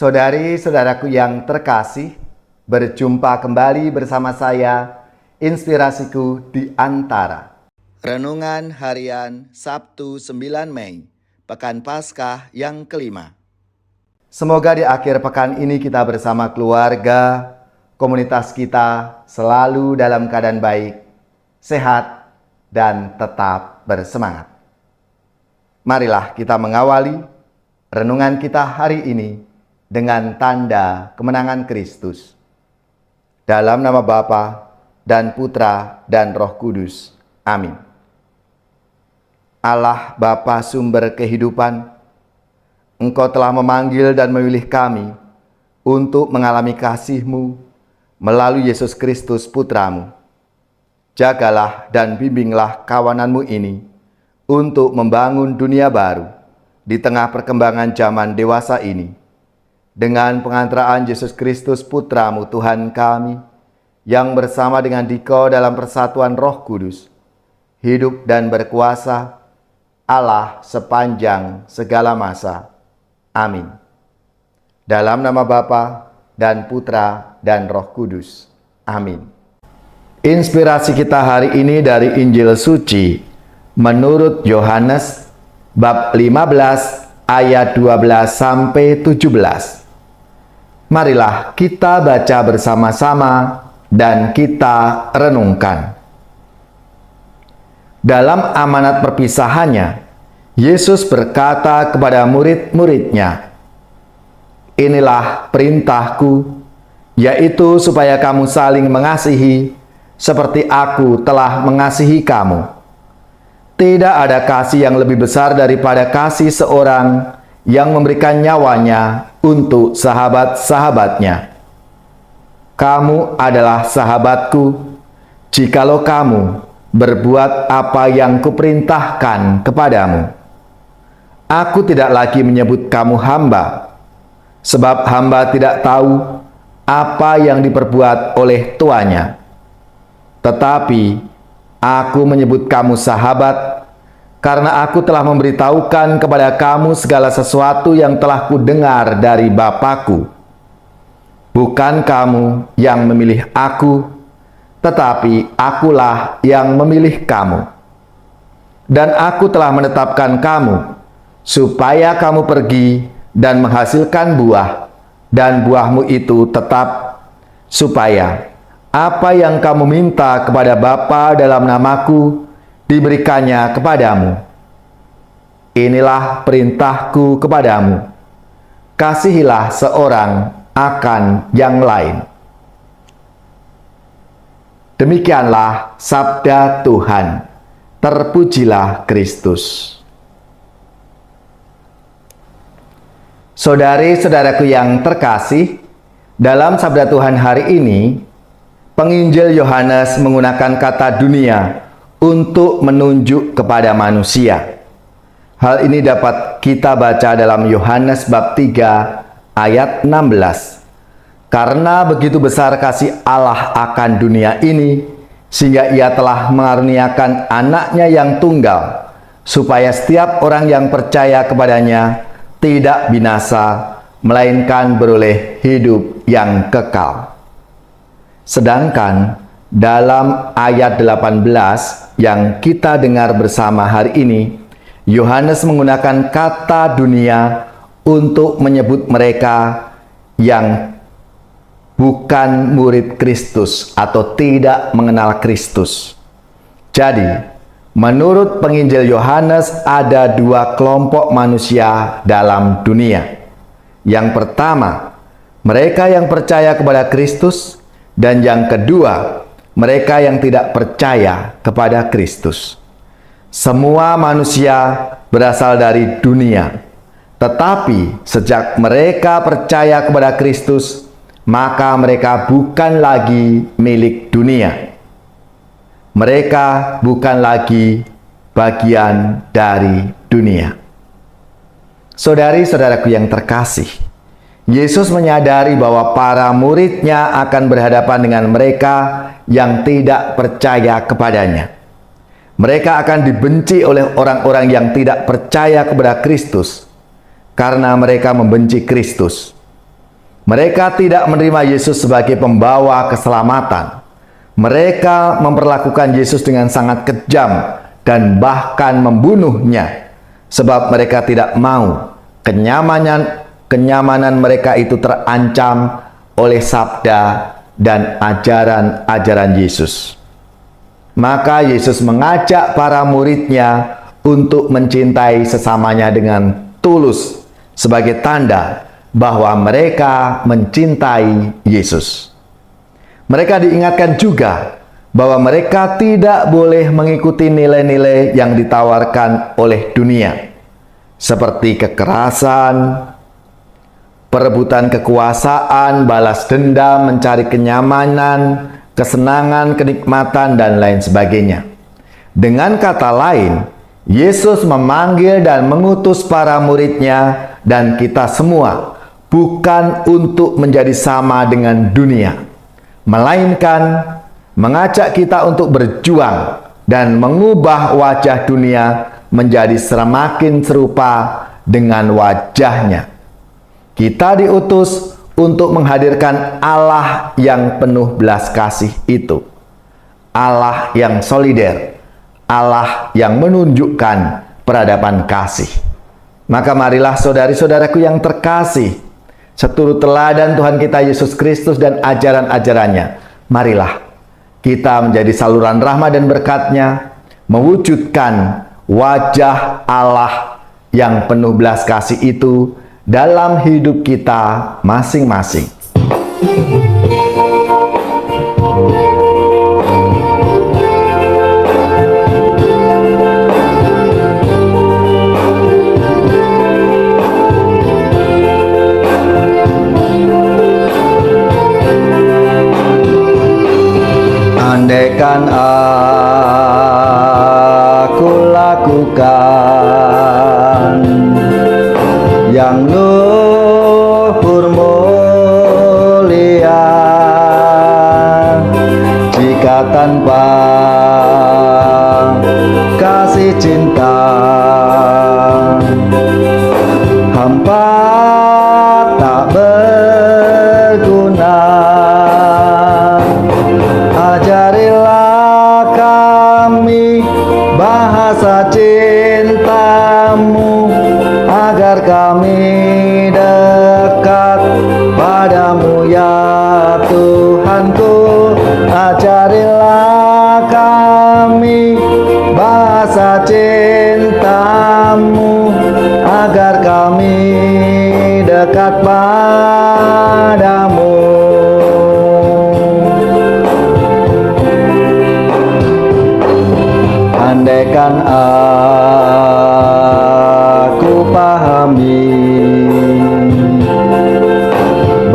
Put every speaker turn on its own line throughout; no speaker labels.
Saudari-saudaraku yang terkasih, berjumpa kembali bersama saya, Inspirasiku di Antara. Renungan Harian Sabtu 9 Mei, Pekan Paskah yang kelima. Semoga di akhir pekan ini kita bersama keluarga, komunitas kita selalu dalam keadaan baik, sehat, dan tetap bersemangat. Marilah kita mengawali renungan kita hari ini dengan tanda kemenangan Kristus. Dalam nama Bapa dan Putra dan Roh Kudus. Amin. Allah Bapa sumber kehidupan, Engkau telah memanggil dan memilih kami untuk mengalami kasih-Mu melalui Yesus Kristus Putra-Mu. Jagalah dan bimbinglah kawanan-Mu ini untuk membangun dunia baru di tengah perkembangan zaman dewasa ini. Dengan pengantaraan Yesus Kristus Putra-Mu Tuhan kami, yang bersama dengan Dikau dalam persatuan Roh Kudus, hidup dan berkuasa, Allah sepanjang segala masa. Amin. Dalam nama Bapa dan Putra dan Roh Kudus. Amin. Inspirasi kita hari ini dari Injil Suci menurut Yohanes bab 15 ayat 12 sampai 17. Marilah kita baca bersama-sama dan kita renungkan. Dalam amanat perpisahannya, Yesus berkata kepada murid-muridnya, "Inilah perintahku, yaitu supaya kamu saling mengasihi seperti aku telah mengasihi kamu. Tidak ada kasih yang lebih besar daripada kasih seorang yang memberikan nyawanya untuk sahabat-sahabatnya. Kamu adalah sahabatku, jikalau kamu berbuat apa yang kuperintahkan kepadamu. Aku tidak lagi menyebut kamu hamba, sebab hamba tidak tahu apa yang diperbuat oleh tuannya. Tetapi aku menyebut kamu sahabat, karena aku telah memberitahukan kepada kamu segala sesuatu yang telah kudengar dari Bapa-Ku. Bukan kamu yang memilih aku, tetapi akulah yang memilih kamu. Dan aku telah menetapkan kamu, supaya kamu pergi dan menghasilkan buah, dan buahmu itu tetap, supaya apa yang kamu minta kepada Bapa dalam namaku, diberikannya kepadamu. Inilah perintahku kepadamu, kasihilah seorang akan yang lain." Demikianlah sabda Tuhan. Terpujilah Kristus. Saudari-saudaraku yang terkasih, dalam sabda Tuhan hari ini, penginjil Yohanes menggunakan kata dunia untuk menunjuk kepada manusia. Hal ini dapat kita baca dalam Yohanes bab 3 ayat 16. Karena begitu besar kasih Allah akan dunia ini, sehingga Ia telah mengaruniakan anaknya yang tunggal, supaya setiap orang yang percaya kepadanya tidak binasa, melainkan beroleh hidup yang kekal. Sedangkan dalam ayat 18 yang kita dengar bersama hari ini, Yohanes menggunakan kata dunia untuk menyebut mereka yang bukan murid Kristus atau tidak mengenal Kristus. Jadi, menurut penginjil Yohanes ada dua kelompok manusia dalam dunia. Yang pertama, mereka yang percaya kepada Kristus, dan yang kedua, mereka yang tidak percaya kepada Kristus. Semua manusia berasal dari dunia, tetapi sejak mereka percaya kepada Kristus, maka mereka bukan lagi milik dunia. Mereka bukan lagi bagian dari dunia. Saudari-saudaraku yang terkasih, Yesus menyadari bahwa para muridnya akan berhadapan dengan mereka yang tidak percaya kepadanya. Mereka akan dibenci oleh orang-orang yang tidak percaya kepada Kristus karena mereka membenci Kristus. Mereka tidak menerima Yesus sebagai pembawa keselamatan. Mereka memperlakukan Yesus dengan sangat kejam dan bahkan membunuhnya, sebab mereka tidak mau kenyamanan mereka itu terancam oleh sabda dan ajaran-ajaran Yesus. Maka Yesus mengajak para muridnya untuk mencintai sesamanya dengan tulus sebagai tanda bahwa mereka mencintai Yesus. Mereka diingatkan juga bahwa mereka tidak boleh mengikuti nilai-nilai yang ditawarkan oleh dunia, seperti kekerasan, perebutan kekuasaan, balas dendam, mencari kenyamanan, kesenangan, kenikmatan, dan lain sebagainya. Dengan kata lain, Yesus memanggil dan mengutus para muridnya dan kita semua bukan untuk menjadi sama dengan dunia, melainkan mengajak kita untuk berjuang dan mengubah wajah dunia menjadi semakin serupa dengan wajahnya. Kita diutus untuk menghadirkan Allah yang penuh belas kasih itu, Allah yang solider, Allah yang menunjukkan peradaban kasih. Maka marilah saudari-saudaraku yang terkasih, seturut teladan Tuhan kita Yesus Kristus dan ajaran-ajarannya, marilah kita menjadi saluran rahmat dan berkat-Nya, mewujudkan wajah Allah yang penuh belas kasih itu dalam hidup kita masing-masing. Andaikan aku lakukan yang luhur mulia, jika tanpa kasih cinta hampa tak berguna. Ajarilah kami bahasa cinta-Mu, agar kami dekat padamu ya Tuhanku. Ajarilah kami bahasa cinta-Mu, agar kami dekat padamu. Andaikan aku pahami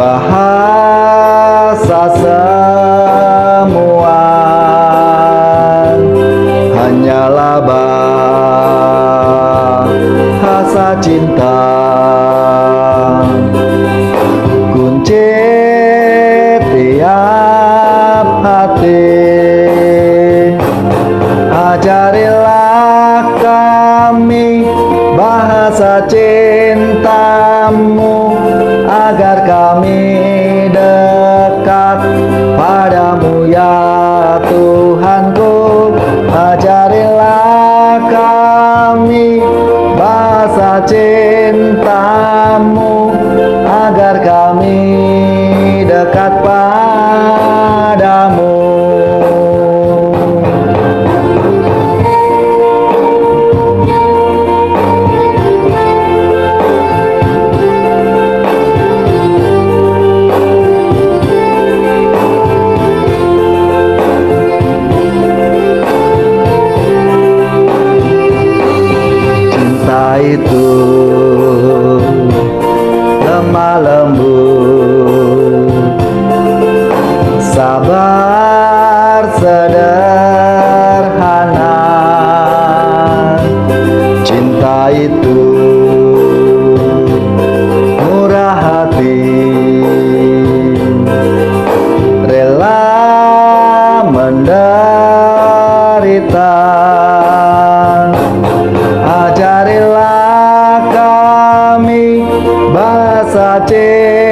bahasa semua, hanyalah bahasa cinta, kunci tiap hati. Ajarilah kami bahasa cinta-Mu, agar kami dekat padamu ya Tuhanku. Ajarilah kami bahasa cinta-Mu, agar kami dekat padamu. Itu lemah lembut,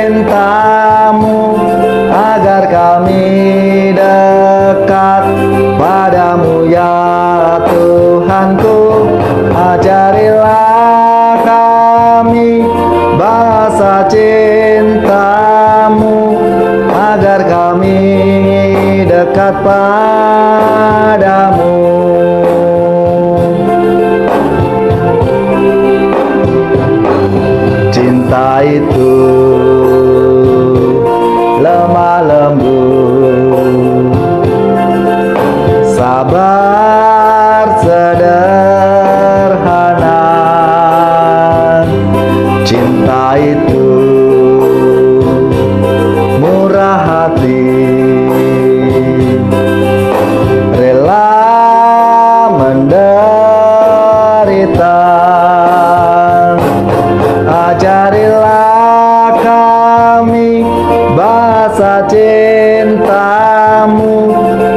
cinta-Mu, agar kami dekat padamu ya Tuhanku. Ajarilah kami bahasa cinta-Mu, agar kami dekat padamu. Cinta itu lemah lembut, sabar sederhana. Cinta itu murah hati, rela menderita. Ajarilah kami bahasa cinta-Mu,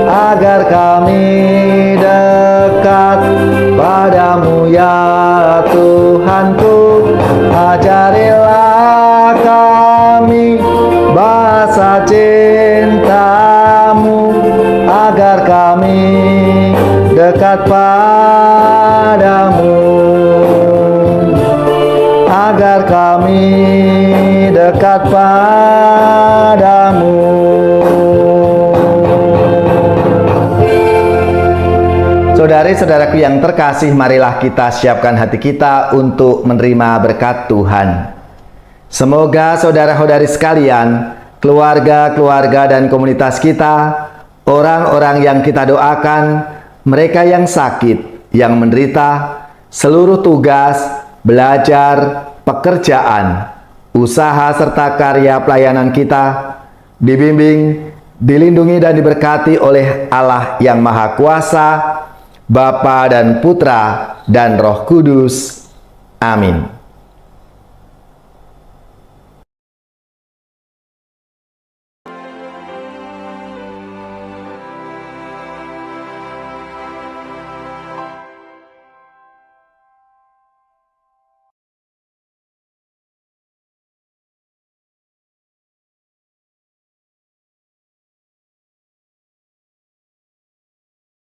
agar kami dekat padamu ya Tuhanku. Ajarilah kami bahasa cinta-Mu, agar kami dekat padamu, agar kami dekat padamu. Saudari-saudaraku yang terkasih, marilah kita siapkan hati kita untuk menerima berkat Tuhan. Semoga saudara-saudari sekalian, keluarga-keluarga dan komunitas kita, orang-orang yang kita doakan, mereka yang sakit, yang menderita, seluruh tugas, belajar, pekerjaan, usaha serta karya pelayanan kita dibimbing, dilindungi dan diberkati oleh Allah yang Maha Kuasa, Bapa dan Putra dan Roh Kudus. Amin.